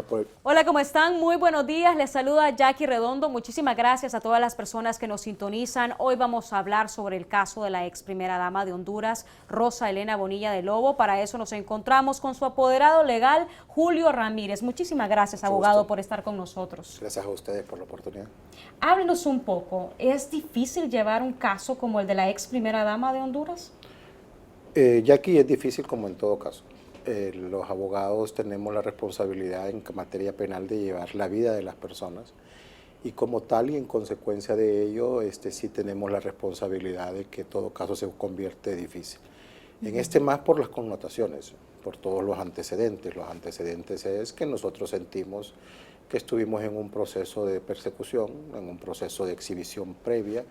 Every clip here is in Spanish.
por... Hola, ¿cómo están? Muy buenos días. Les saluda Jackie Redondo. Muchísimas gracias a todas las personas que nos sintonizan. Hoy vamos a hablar sobre el caso de la ex primera dama de Honduras, Rosa Elena Bonilla de Lobo. Para eso nos encontramos con su apoderado legal, Julio Ramírez. Muchísimas gracias, abogado, por estar con nosotros. Gracias a ustedes por la oportunidad. Háblenos un poco. ¿Es difícil llevar un caso como el de la ex primera dama de Honduras? Jackie, es difícil como en todo caso. Los abogados tenemos la responsabilidad en materia penal de llevar la vida de las personas y como tal y en consecuencia de ello sí tenemos la responsabilidad de que todo caso se convierte difícil. En este más por las connotaciones, por todos los antecedentes. Los antecedentes es que nosotros sentimos que estuvimos en un proceso de persecución, en un proceso de exhibición previa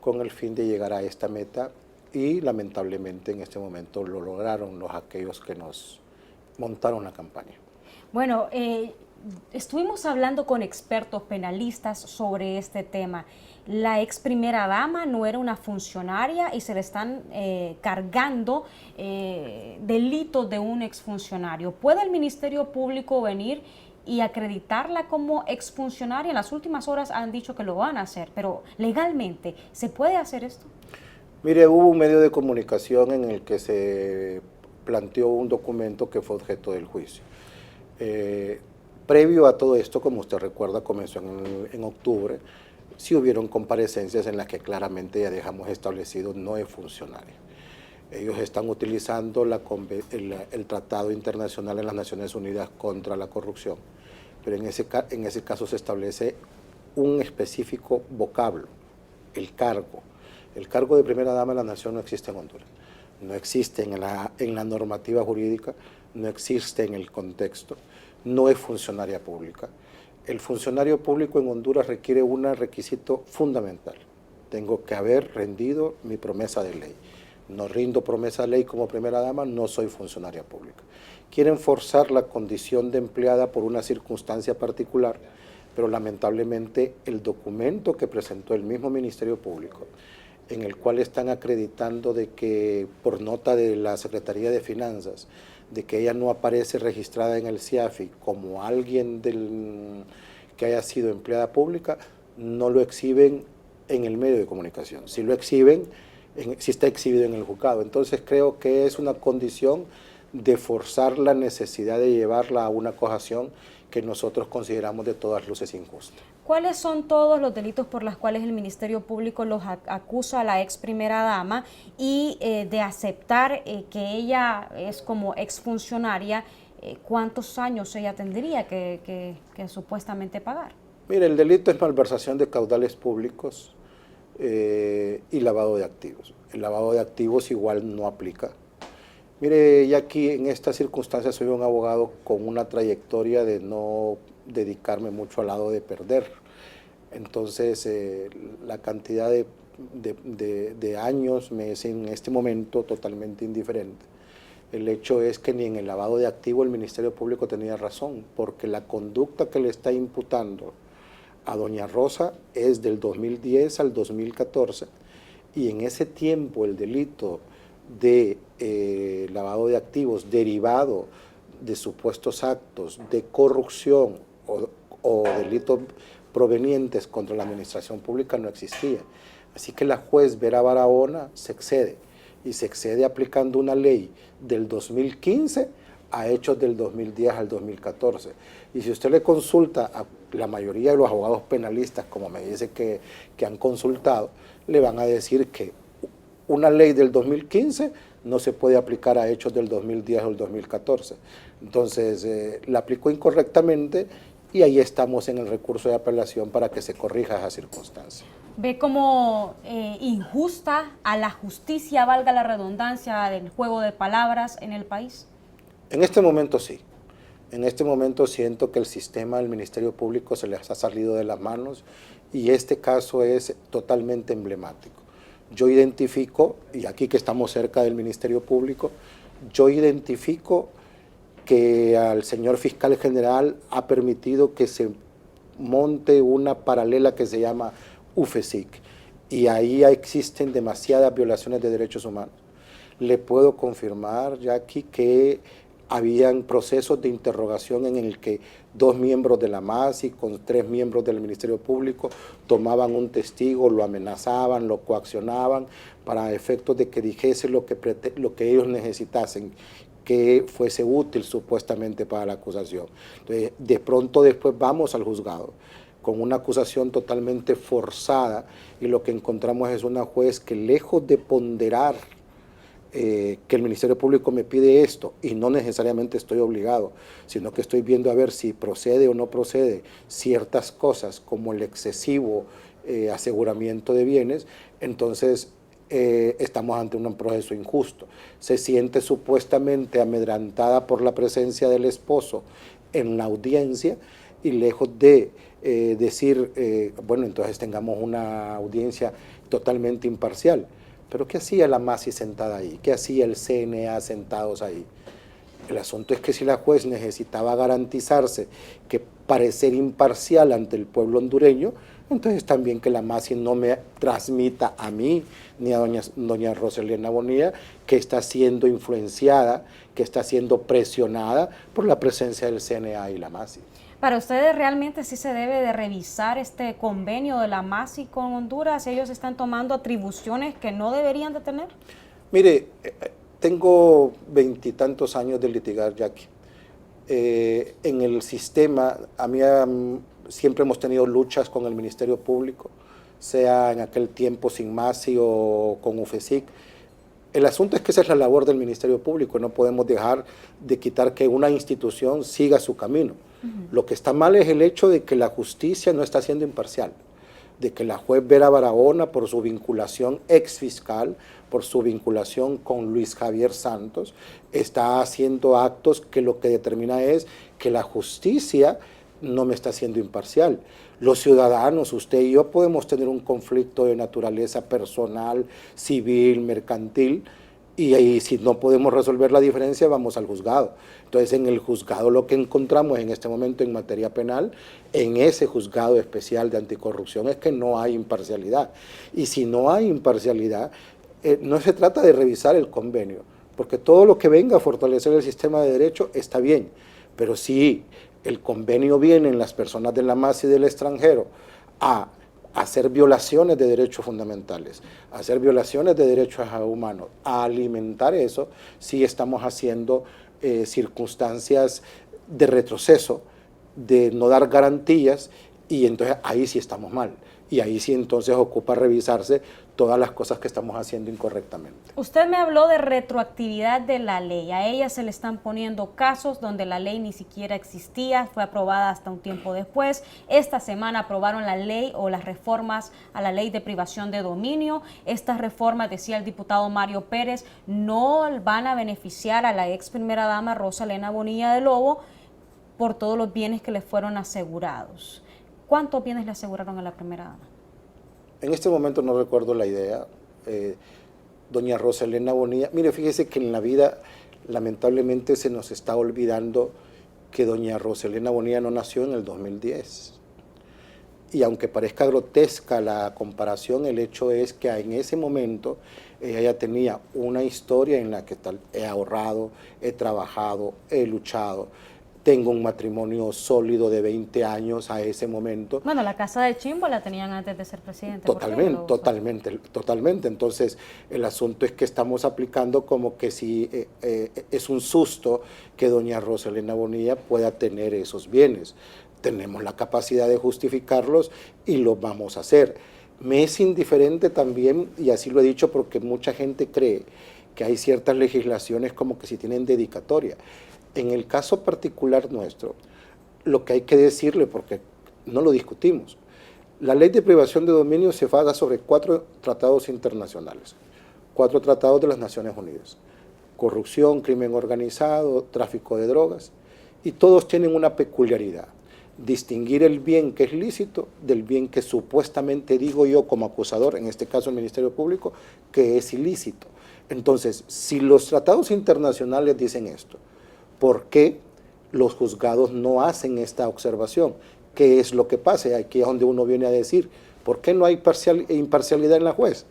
con el fin de llegar a esta meta y lamentablemente en este momento lo lograron aquellos que nos montaron la campaña. Bueno, estuvimos hablando con expertos penalistas sobre este tema. La ex primera dama no era una funcionaria y se le están cargando delitos de un exfuncionario. ¿Puede el Ministerio Público venir y acreditarla como exfuncionaria? En las últimas horas han dicho que lo van a hacer, pero legalmente, ¿se puede hacer esto? Mire, hubo un medio de comunicación en el que se planteó un documento que fue objeto del juicio. Previo a todo esto, como usted recuerda, comenzó en octubre, sí hubieron comparecencias en las que claramente ya dejamos establecido no es funcionario. Ellos están utilizando el Tratado Internacional en las Naciones Unidas contra la Corrupción, pero en ese caso se establece un específico vocablo, el cargo. El cargo de primera dama de la nación no existe en Honduras, no existe en la normativa jurídica, no existe en el contexto, no es funcionaria pública. El funcionario público en Honduras requiere un requisito fundamental. Tengo que haber rendido mi promesa de ley. No rindo promesa de ley como primera dama, no soy funcionaria pública. Quieren forzar la condición de empleada por una circunstancia particular, pero lamentablemente el documento que presentó el mismo Ministerio Público, en el cual están acreditando de que, por nota de la Secretaría de Finanzas, de que ella no aparece registrada en el CIAFI como alguien que haya sido empleada pública, no lo exhiben en el medio de comunicación. Si lo exhiben, si está exhibido en el juzgado. Entonces creo que es una condición de forzar la necesidad de llevarla a una coacción que nosotros consideramos de todas luces injusta. ¿Cuáles son todos los delitos por los cuales el Ministerio Público los acusa a la ex primera dama y de aceptar que ella es como exfuncionaria? ¿Cuántos años ella tendría que supuestamente pagar? Mire, el delito es malversación de caudales públicos y lavado de activos. El lavado de activos igual no aplica. Mire, ya aquí en estas circunstancias soy un abogado con una trayectoria de no dedicarme mucho al lado de perder. Entonces, la cantidad de años me es en este momento totalmente indiferente. El hecho es que ni en el lavado de activos el Ministerio Público tenía razón, porque la conducta que le está imputando a doña Rosa es del 2010 al 2014, y en ese tiempo el delito de lavado de activos derivado de supuestos actos de corrupción o delitos provenientes contra la administración pública no existía. Así que la juez Vera Barahona se excede, y se excede aplicando una ley del 2015 a hechos del 2010 al 2014. Y si usted le consulta a la mayoría de los abogados penalistas, como me dice que han consultado, le van a decir que una ley del 2015 no se puede aplicar a hechos del 2010 o el 2014. Entonces, la aplicó incorrectamente y ahí estamos en el recurso de apelación para que se corrija esa circunstancia. ¿Ve como injusta a la justicia, valga la redundancia del juego de palabras en el país? En este momento sí. En este momento siento que el sistema del Ministerio Público se les ha salido de las manos y este caso es totalmente emblemático. Yo identifico, y aquí que estamos cerca del Ministerio Público, yo identifico que al señor fiscal general ha permitido que se monte una paralela que se llama UFESIC, y ahí existen demasiadas violaciones de derechos humanos. Le puedo confirmar, Jackie, que habían procesos de interrogación en el que 2 miembros de la MASI con 3 miembros del Ministerio Público tomaban un testigo, lo amenazaban, lo coaccionaban para efectos de que dijese lo que ellos necesitasen, que fuese útil supuestamente para la acusación. Entonces, de pronto después vamos al juzgado con una acusación totalmente forzada y lo que encontramos es una juez que, lejos de ponderar que el Ministerio Público me pide esto y no necesariamente estoy obligado, sino que estoy viendo a ver si procede o no procede ciertas cosas como el excesivo aseguramiento de bienes, entonces estamos ante un proceso injusto. Se siente supuestamente amedrantada por la presencia del esposo en la audiencia y lejos de decir, bueno, entonces tengamos una audiencia totalmente imparcial. Pero ¿qué hacía la MASI sentada ahí? ¿Qué hacía el CNA sentados ahí? El asunto es que si la juez necesitaba garantizarse que parecer imparcial ante el pueblo hondureño, entonces también que la MASI no me transmita a mí ni a doña Roselena Bonilla que está siendo influenciada, que está siendo presionada por la presencia del CNA y la MASI. Para ustedes realmente sí se debe de revisar este convenio de la MASI con Honduras. ¿Ellos están tomando atribuciones que no deberían de tener? Mire, tengo 20 y tantos años de litigar, Jackie. En el sistema, siempre hemos tenido luchas con el Ministerio Público, sea en aquel tiempo sin MASI o con UFESIC. El asunto es que esa es la labor del Ministerio Público, no podemos dejar de quitar que una institución siga su camino. Lo que está mal es el hecho de que la justicia no está siendo imparcial, de que la juez Vera Barahona, por su vinculación exfiscal, por su vinculación con Luis Javier Santos, está haciendo actos que lo que determina es que la justicia no me está siendo imparcial. Los ciudadanos, usted y yo, podemos tener un conflicto de naturaleza personal, civil, mercantil, y ahí si no podemos resolver la diferencia vamos al juzgado. Entonces en el juzgado lo que encontramos en este momento en materia penal, en ese juzgado especial de anticorrupción, es que no hay imparcialidad. Y si no hay imparcialidad, no se trata de revisar el convenio, porque todo lo que venga a fortalecer el sistema de derecho está bien, pero si el convenio viene en las personas de la MASI y del extranjero a hacer violaciones de derechos fundamentales, a hacer violaciones de derechos humanos, a alimentar eso, sí estamos haciendo circunstancias de retroceso, de no dar garantías, y entonces ahí sí estamos mal. Y ahí sí entonces ocupa revisarse todas las cosas que estamos haciendo incorrectamente. Usted me habló de retroactividad de la ley. A ella se le están poniendo casos donde la ley ni siquiera existía, fue aprobada hasta un tiempo después. Esta semana aprobaron la ley o las reformas a la ley de privación de dominio. Estas reformas, decía el diputado Mario Pérez, no van a beneficiar a la ex primera dama Roselena Bonilla de Lobo por todos los bienes que le fueron asegurados. ¿Cuántos bienes le aseguraron a la primera dama? En este momento no recuerdo la idea. Doña Roselena Bonilla, mire, fíjese que en la vida lamentablemente se nos está olvidando que doña Roselena Bonilla no nació en el 2010. Y aunque parezca grotesca la comparación, el hecho es que en ese momento ella ya tenía una historia en la que he ahorrado, he trabajado, he luchado. Tengo un matrimonio sólido de 20 años a ese momento. Bueno, la casa de Chimbo la tenían antes de ser presidente. Totalmente. Entonces, el asunto es que estamos aplicando como que si es un susto que doña Roselena Bonilla pueda tener esos bienes. Tenemos la capacidad de justificarlos y lo vamos a hacer. Me es indiferente también, y así lo he dicho porque mucha gente cree que hay ciertas legislaciones como que si tienen dedicatoria. En el caso particular nuestro, lo que hay que decirle, porque no lo discutimos, la ley de privación de dominio se basa sobre 4 tratados internacionales, 4 tratados de las Naciones Unidas, corrupción, crimen organizado, tráfico de drogas, y todos tienen una peculiaridad, distinguir el bien que es lícito del bien que supuestamente digo yo como acusador, en este caso el Ministerio Público, que es ilícito. Entonces, si los tratados internacionales dicen esto, ¿por qué los juzgados no hacen esta observación? ¿Qué es lo que pasa? Aquí es donde uno viene a decir, ¿por qué no hay imparcialidad en la juez?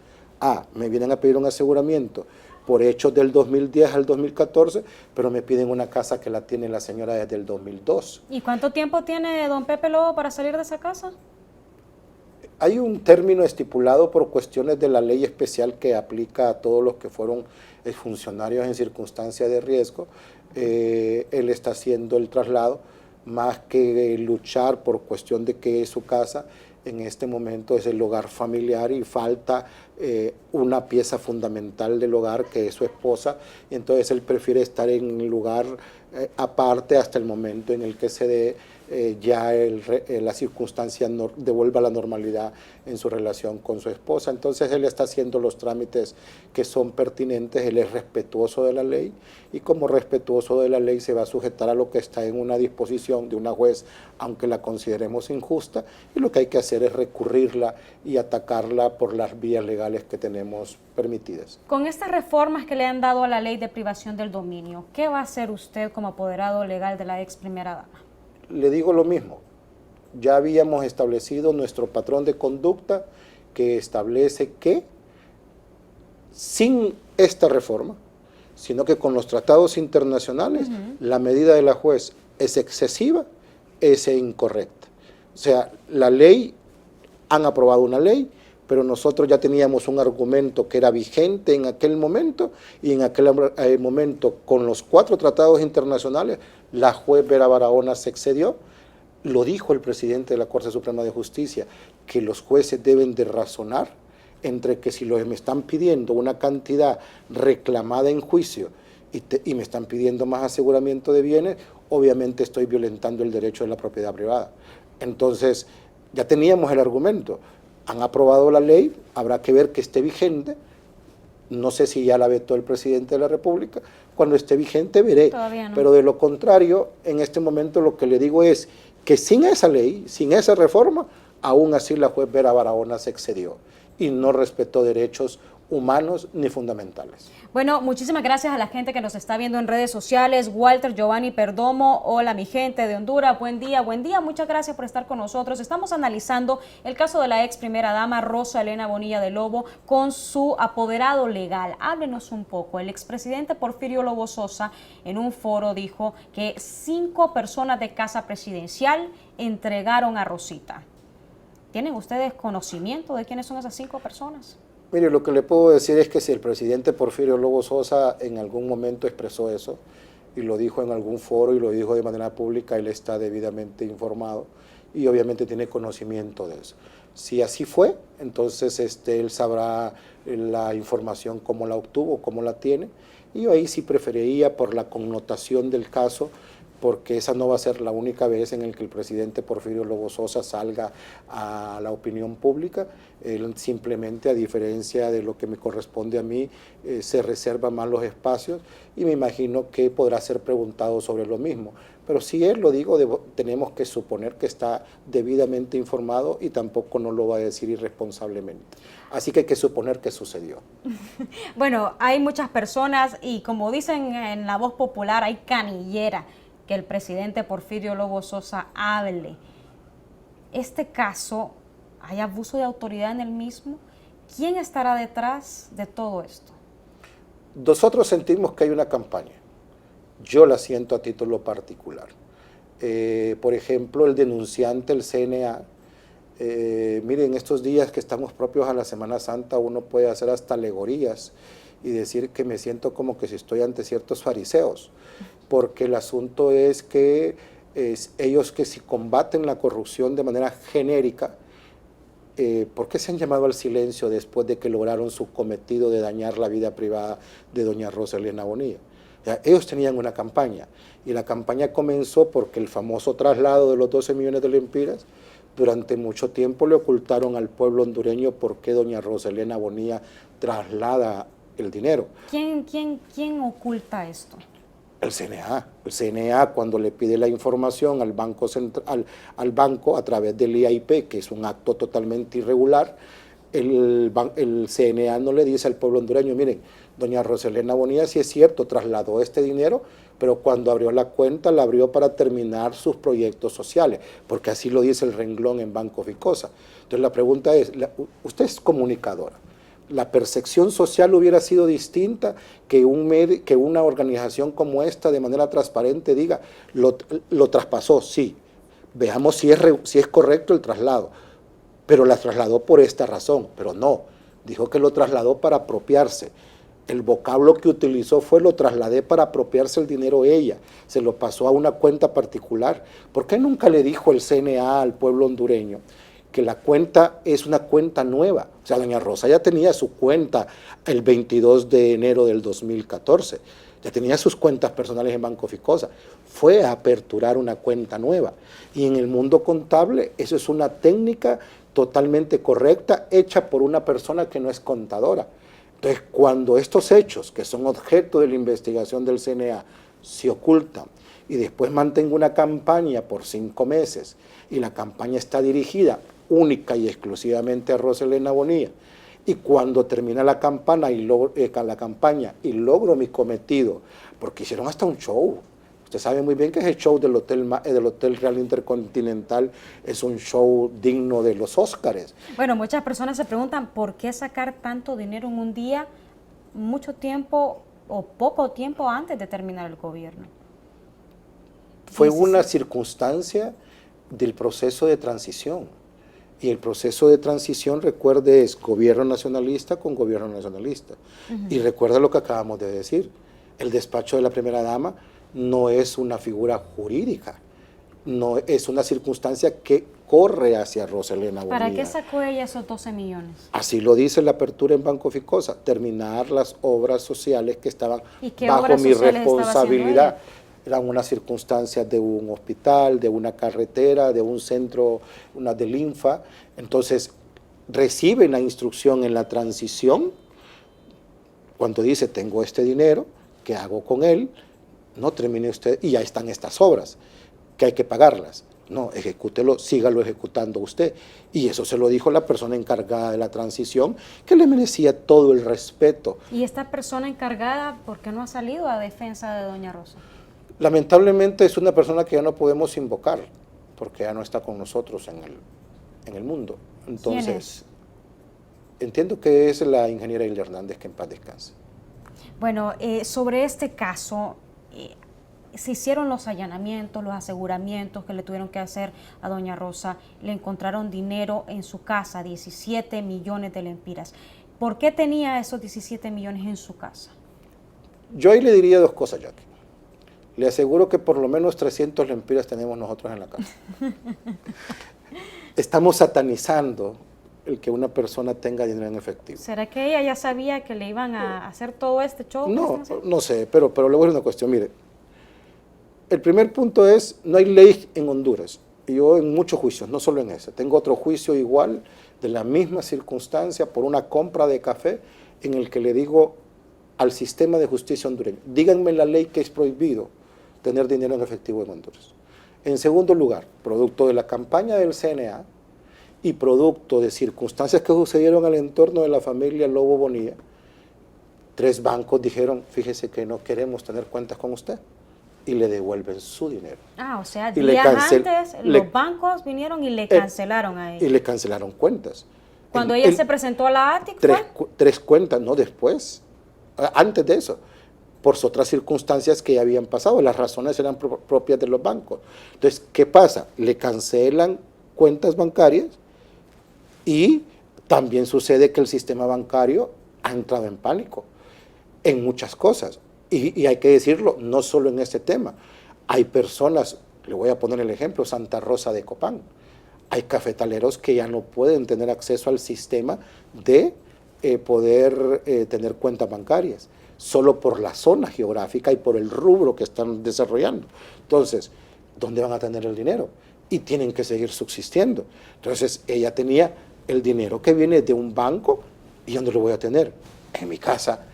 Me vienen a pedir un aseguramiento por hechos del 2010 al 2014, pero me piden una casa que la tiene la señora desde el 2002. ¿Y cuánto tiempo tiene don Pepe Lobo para salir de esa casa? Hay un término estipulado por cuestiones de la ley especial que aplica a todos los que fueron funcionarios en circunstancias de riesgo. Él está haciendo el traslado, más que luchar por cuestión de que es su casa. En este momento es el hogar familiar y falta una pieza fundamental del hogar, que es su esposa. Y entonces él prefiere estar en un lugar aparte hasta el momento en el que se dé ya la circunstancia devuelva la normalidad en su relación con su esposa. Entonces él está haciendo los trámites que son pertinentes, él es respetuoso de la ley, y como respetuoso de la ley se va a sujetar a lo que está en una disposición de una juez, aunque la consideremos injusta, y lo que hay que hacer es recurrirla y atacarla por las vías legales que tenemos permitidas. Con estas reformas que le han dado a la ley de privación del dominio, ¿qué va a hacer usted como apoderado legal de la ex primera dama? Le digo lo mismo, ya habíamos establecido nuestro patrón de conducta que establece que sin esta reforma, sino que con los tratados internacionales, la medida de la juez es excesiva, es incorrecta. O sea, la ley, han aprobado una ley, pero nosotros ya teníamos un argumento que era vigente en aquel momento, y en aquel momento, con los 4 tratados internacionales, la juez Vera Barahona se excedió. Lo dijo el presidente de la Corte Suprema de Justicia, que los jueces deben de razonar entre que si me están pidiendo una cantidad reclamada en juicio y me están pidiendo más aseguramiento de bienes, obviamente estoy violentando el derecho de la propiedad privada. Entonces, ya teníamos el argumento. Han aprobado la ley, habrá que ver que esté vigente. No sé si ya la vetó el presidente de la República. Cuando esté vigente veré. Todavía no. Pero de lo contrario, en este momento lo que le digo es que sin esa ley, sin esa reforma, aún así la juez Vera Barahona se excedió y no respetó derechos humanos ni fundamentales. Bueno, muchísimas gracias a la gente que nos está viendo en redes sociales. Walter, Giovanni Perdomo, hola mi gente de Honduras, buen día, muchas gracias por estar con nosotros. Estamos analizando el caso de la ex primera dama Rosa Elena Bonilla de Lobo con su apoderado legal. Háblenos un poco. El expresidente Porfirio Lobo Sosa en un foro dijo que 5 personas de casa presidencial entregaron a Rosita. ¿Tienen ustedes conocimiento de quiénes son esas 5 personas? Mire, lo que le puedo decir es que si el presidente Porfirio Lobo Sosa en algún momento expresó eso, y lo dijo en algún foro y lo dijo de manera pública, él está debidamente informado y obviamente tiene conocimiento de eso. Si así fue, entonces él sabrá la información, cómo la obtuvo, cómo la tiene, y yo ahí sí preferiría, por la connotación del caso, porque esa no va a ser la única vez en el que el presidente Porfirio Lobo Sosa salga a la opinión pública. Él simplemente, a diferencia de lo que me corresponde a mí, se reserva más los espacios, y me imagino que podrá ser preguntado sobre lo mismo. Pero si él lo digo, tenemos que suponer que está debidamente informado, y tampoco no lo va a decir irresponsablemente. Así que hay que suponer que sucedió. Bueno, hay muchas personas, y como dicen en la voz popular, hay canillera que el presidente Porfirio Lobo Sosa hable. Este caso, ¿hay abuso de autoridad en el mismo? ¿Quién estará detrás de todo esto? Nosotros sentimos que hay una campaña. Yo la siento a título particular. Por ejemplo, el denunciante, el CNA, miren, estos días que estamos propios a la Semana Santa, uno puede hacer hasta alegorías y decir que me siento como que si estoy ante ciertos fariseos, porque el asunto es que ellos que si combaten la corrupción de manera genérica, ¿por qué se han llamado al silencio después de que lograron su cometido de dañar la vida privada de doña Rosa Elena Bonilla? O sea, ellos tenían una campaña, y la campaña comenzó porque el famoso traslado de los 12 millones de lempiras, durante mucho tiempo le ocultaron al pueblo hondureño por qué doña Rosa Elena Bonilla traslada el dinero. ¿Quién oculta esto? El CNA. El CNA, cuando le pide la información al banco central, al banco a través del IAIP, que es un acto totalmente irregular, el CNA no le dice al pueblo hondureño: miren, doña Rosa Elena Bonilla, sí es cierto, trasladó este dinero, pero cuando abrió la cuenta, la abrió para terminar sus proyectos sociales, porque así lo dice el renglón en Banco Ficosa. Entonces la pregunta es, usted es comunicadora, la percepción social hubiera sido distinta, que una organización como esta de manera transparente diga, lo traspasó, sí, veamos si es correcto el traslado, pero la trasladó por esta razón, pero no, dijo que lo trasladó para apropiarse. El vocablo que utilizó fue lo trasladé para apropiarse el dinero ella, se lo pasó a una cuenta particular. ¿Por qué nunca le dijo el CNA al pueblo hondureño que la cuenta es una cuenta nueva? O sea, doña Rosa ya tenía su cuenta el 22 de enero del 2014, ya tenía sus cuentas personales en Banco Ficosa, fue a aperturar una cuenta nueva. Y en el mundo contable eso es una técnica totalmente correcta, hecha por una persona que no es contadora. Entonces, cuando estos hechos, que son objeto de la investigación del CNA, se ocultan y después mantengo una campaña por 5 meses y la campaña está dirigida única y exclusivamente a Roselena Bonilla, y cuando termina la campaña y logro mi cometido, porque hicieron hasta un show. Usted sabe muy bien que ese show del Hotel Real Intercontinental es un show digno de los Óscares. Bueno, muchas personas se preguntan por qué sacar tanto dinero en un día, mucho tiempo o poco tiempo antes de terminar el gobierno. Fue una circunstancia del proceso de transición. Y el proceso de transición, recuerde, es gobierno nacionalista con gobierno nacionalista. Y recuerda lo que acabamos de decir, el despacho de la primera dama no es una figura jurídica, no es una circunstancia que corre hacia Roselena Bonilla. ¿Para qué sacó ella esos 12 millones? Así lo dice la apertura en Banco Ficosa, terminar las obras sociales que estaban bajo mi responsabilidad. Eran unas circunstancias de un hospital, de una carretera, de un centro, una del INFA. Entonces, reciben la instrucción en la transición, cuando dice, tengo este dinero, ¿qué hago con él? No termine usted, y ya están estas obras, que hay que pagarlas. No, ejecútelo, sígalo ejecutando usted. Y eso se lo dijo la persona encargada de la transición, que le merecía todo el respeto. ¿Y esta persona encargada por qué no ha salido a defensa de doña Rosa? Lamentablemente es una persona que ya no podemos invocar, porque ya no está con nosotros en el mundo. Entonces, ¿quién es? Entiendo que es la ingeniera Hilda Hernández, que en paz descanse. Bueno, sobre este caso, se hicieron los allanamientos, los aseguramientos que le tuvieron que hacer a doña Rosa. Le encontraron dinero en su casa, 17 millones de lempiras. ¿Por qué tenía esos 17 millones en su casa? Yo ahí le diría 2 cosas, Jackie. Le aseguro que por lo menos 300 lempiras tenemos nosotros en la casa. Estamos satanizando el que una persona tenga dinero en efectivo. ¿Será que ella ya sabía que le iban a hacer todo este show? No sé, pero le voy a decir una cuestión. Mire, el primer punto es, no hay ley en Honduras. Y yo en muchos juicios, no solo en ese. Tengo otro juicio igual, de la misma circunstancia, por una compra de café, en el que le digo al sistema de justicia hondureño, díganme la ley que es prohibido tener dinero en efectivo en Honduras. En segundo lugar, producto de la campaña del CNA y producto de circunstancias que sucedieron al entorno de la familia Lobo Bonilla, 3 bancos dijeron, fíjese que no queremos tener cuentas con usted, y le devuelven su dinero. Ah, o sea, días antes los bancos vinieron y le cancelaron a ella. Y le cancelaron cuentas. Cuando ella se presentó a la ATIC, 3 cuentas, no después, antes de eso, por otras circunstancias que ya habían pasado, las razones eran propias de los bancos. Entonces, ¿qué pasa? Le cancelan cuentas bancarias y también sucede que el sistema bancario ha entrado en pánico en muchas cosas. Y hay que decirlo, no solo en este tema. Hay personas, le voy a poner el ejemplo, Santa Rosa de Copán. Hay cafetaleros que ya no pueden tener acceso al sistema de poder tener cuentas bancarias, solo por la zona geográfica y por el rubro que están desarrollando. Entonces, ¿dónde van a tener el dinero? Y tienen que seguir subsistiendo. Entonces, ella tenía el dinero que viene de un banco, ¿y dónde lo voy a tener? En mi casa.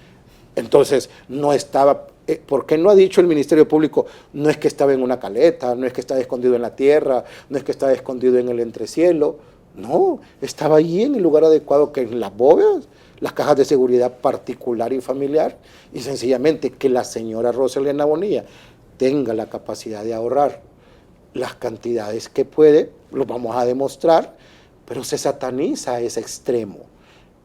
Entonces, no estaba, ¿por qué no ha dicho el Ministerio Público? No es que estaba en una caleta, no es que estaba escondido en la tierra, no es que estaba escondido en el entrecielo, no, estaba allí en el lugar adecuado, que en las bóvedas, las cajas de seguridad particular y familiar, y sencillamente que la señora Roselena Bonilla tenga la capacidad de ahorrar las cantidades que puede, lo vamos a demostrar, pero se sataniza a ese extremo.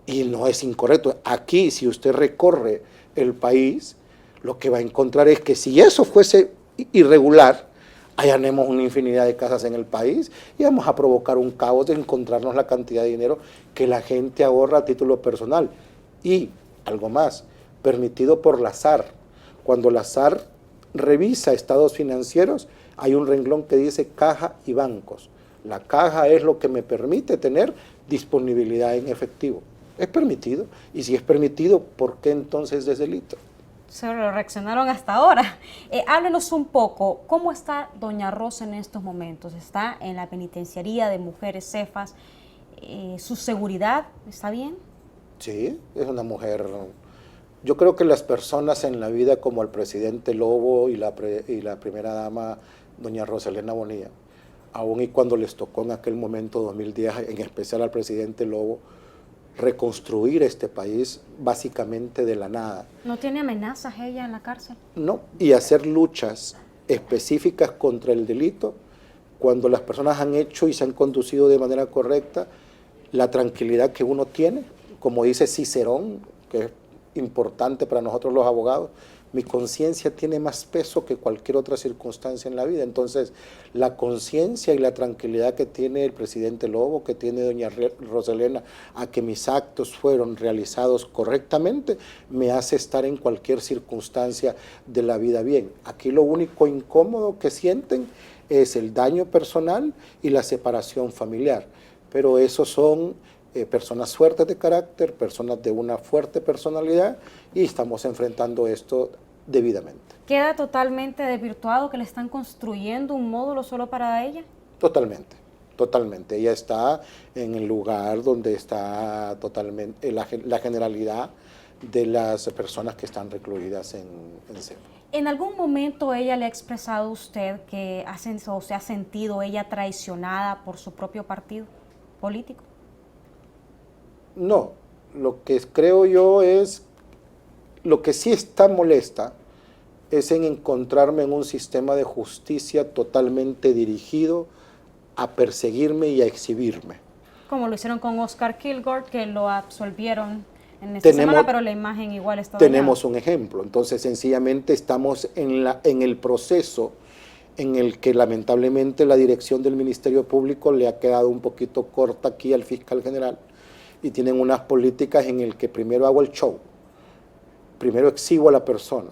Y no es incorrecto. Aquí, si usted recorre el país, lo que va a encontrar es que si eso fuese irregular, hallaremos una infinidad de casas en el país y vamos a provocar un caos de encontrarnos la cantidad de dinero que la gente ahorra a título personal. Y algo más, permitido por la SAR. Cuando la SAR revisa estados financieros, hay un renglón que dice caja y bancos. La caja es lo que me permite tener disponibilidad en efectivo. Es permitido. Y si es permitido, ¿por qué entonces es delito? Se lo reaccionaron hasta ahora. Háblenos un poco, ¿cómo está doña Rosa en estos momentos? ¿Está en la penitenciaría de mujeres Cefas? ¿Su seguridad está bien? Sí, es una mujer. Yo creo que las personas en la vida como el presidente Lobo y la primera dama, doña Rosalena Bonilla, aún y cuando les tocó en aquel momento, 2010, en especial al presidente Lobo, reconstruir este país básicamente de la nada. ¿No tiene amenazas ella en la cárcel? No, y hacer luchas específicas contra el delito, cuando las personas han hecho y se han conducido de manera correcta, la tranquilidad que uno tiene, como dice Cicerón, que es importante para nosotros los abogados, mi conciencia tiene más peso que cualquier otra circunstancia en la vida. Entonces, la conciencia y la tranquilidad que tiene el presidente Lobo, que tiene doña Rosalena, a que mis actos fueron realizados correctamente, me hace estar en cualquier circunstancia de la vida bien. Aquí lo único incómodo que sienten es el daño personal y la separación familiar, pero esos son personas fuertes de carácter, personas de una fuerte personalidad, y estamos enfrentando esto debidamente. ¿Queda totalmente desvirtuado que le están construyendo un módulo solo para ella? Totalmente, totalmente. Ella está en el lugar donde está totalmente la generalidad de las personas que están recluidas en CEPA. ¿En algún momento ella le ha expresado a usted que se ha sentido ella traicionada por su propio partido político? No, lo que creo yo es, lo que sí está molesta es en encontrarme en un sistema de justicia totalmente dirigido a perseguirme y a exhibirme. Como lo hicieron con Oscar Kilgore, que lo absolvieron en esta semana, pero la imagen igual está Tenemos dañada. un ejemplo. Entonces, sencillamente estamos en el proceso en el que lamentablemente la dirección del Ministerio Público le ha quedado un poquito corta aquí al fiscal general, y tienen unas políticas en el que primero hago el show, primero exhibo a la persona,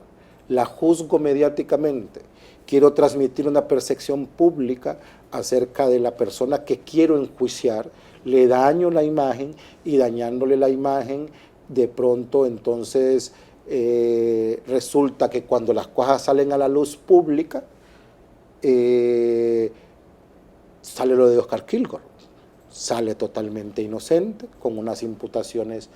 la juzgo mediáticamente, quiero transmitir una percepción pública acerca de la persona que quiero enjuiciar, le daño la imagen, y dañándole la imagen, de pronto entonces resulta que cuando las cosas salen a la luz pública, sale lo de Oscar Kilgore. Sale totalmente inocente, con unas imputaciones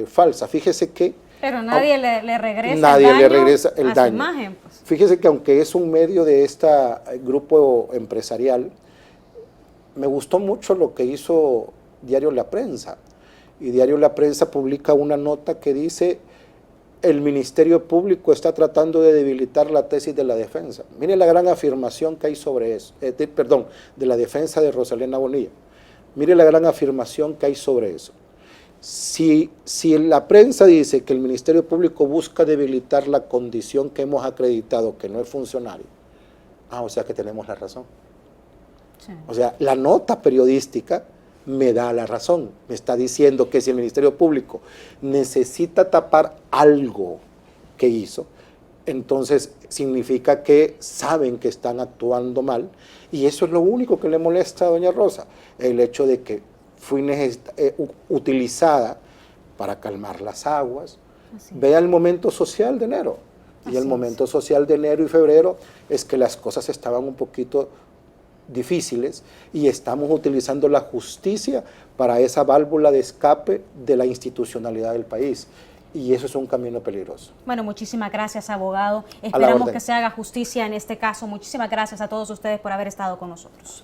falsas. Fíjese que... Pero nadie le regresa el daño a su imagen. Pues. Fíjese que aunque es un medio de este grupo empresarial, me gustó mucho lo que hizo Diario La Prensa. Y Diario La Prensa publica una nota que dice: el Ministerio Público está tratando de debilitar la tesis de la defensa. Mire la gran afirmación que hay sobre eso, de la defensa de Rosalena Bonilla. Mire la gran afirmación que hay sobre eso. Si la prensa dice que el Ministerio Público busca debilitar la condición que hemos acreditado que no es funcionario, o sea que tenemos la razón. Sí. O sea, la nota periodística me da la razón, me está diciendo que si el Ministerio Público necesita tapar algo que hizo, entonces significa que saben que están actuando mal, y eso es lo único que le molesta a doña Rosa, el hecho de que fui utilizada para calmar las aguas. Vea el momento social de enero, y el momento social de enero y febrero es que las cosas estaban un poquito difíciles, y estamos utilizando la justicia para esa válvula de escape de la institucionalidad del país, y eso es un camino peligroso. Bueno, muchísimas gracias, abogado. Esperamos que se haga justicia en este caso. Muchísimas gracias a todos ustedes por haber estado con nosotros.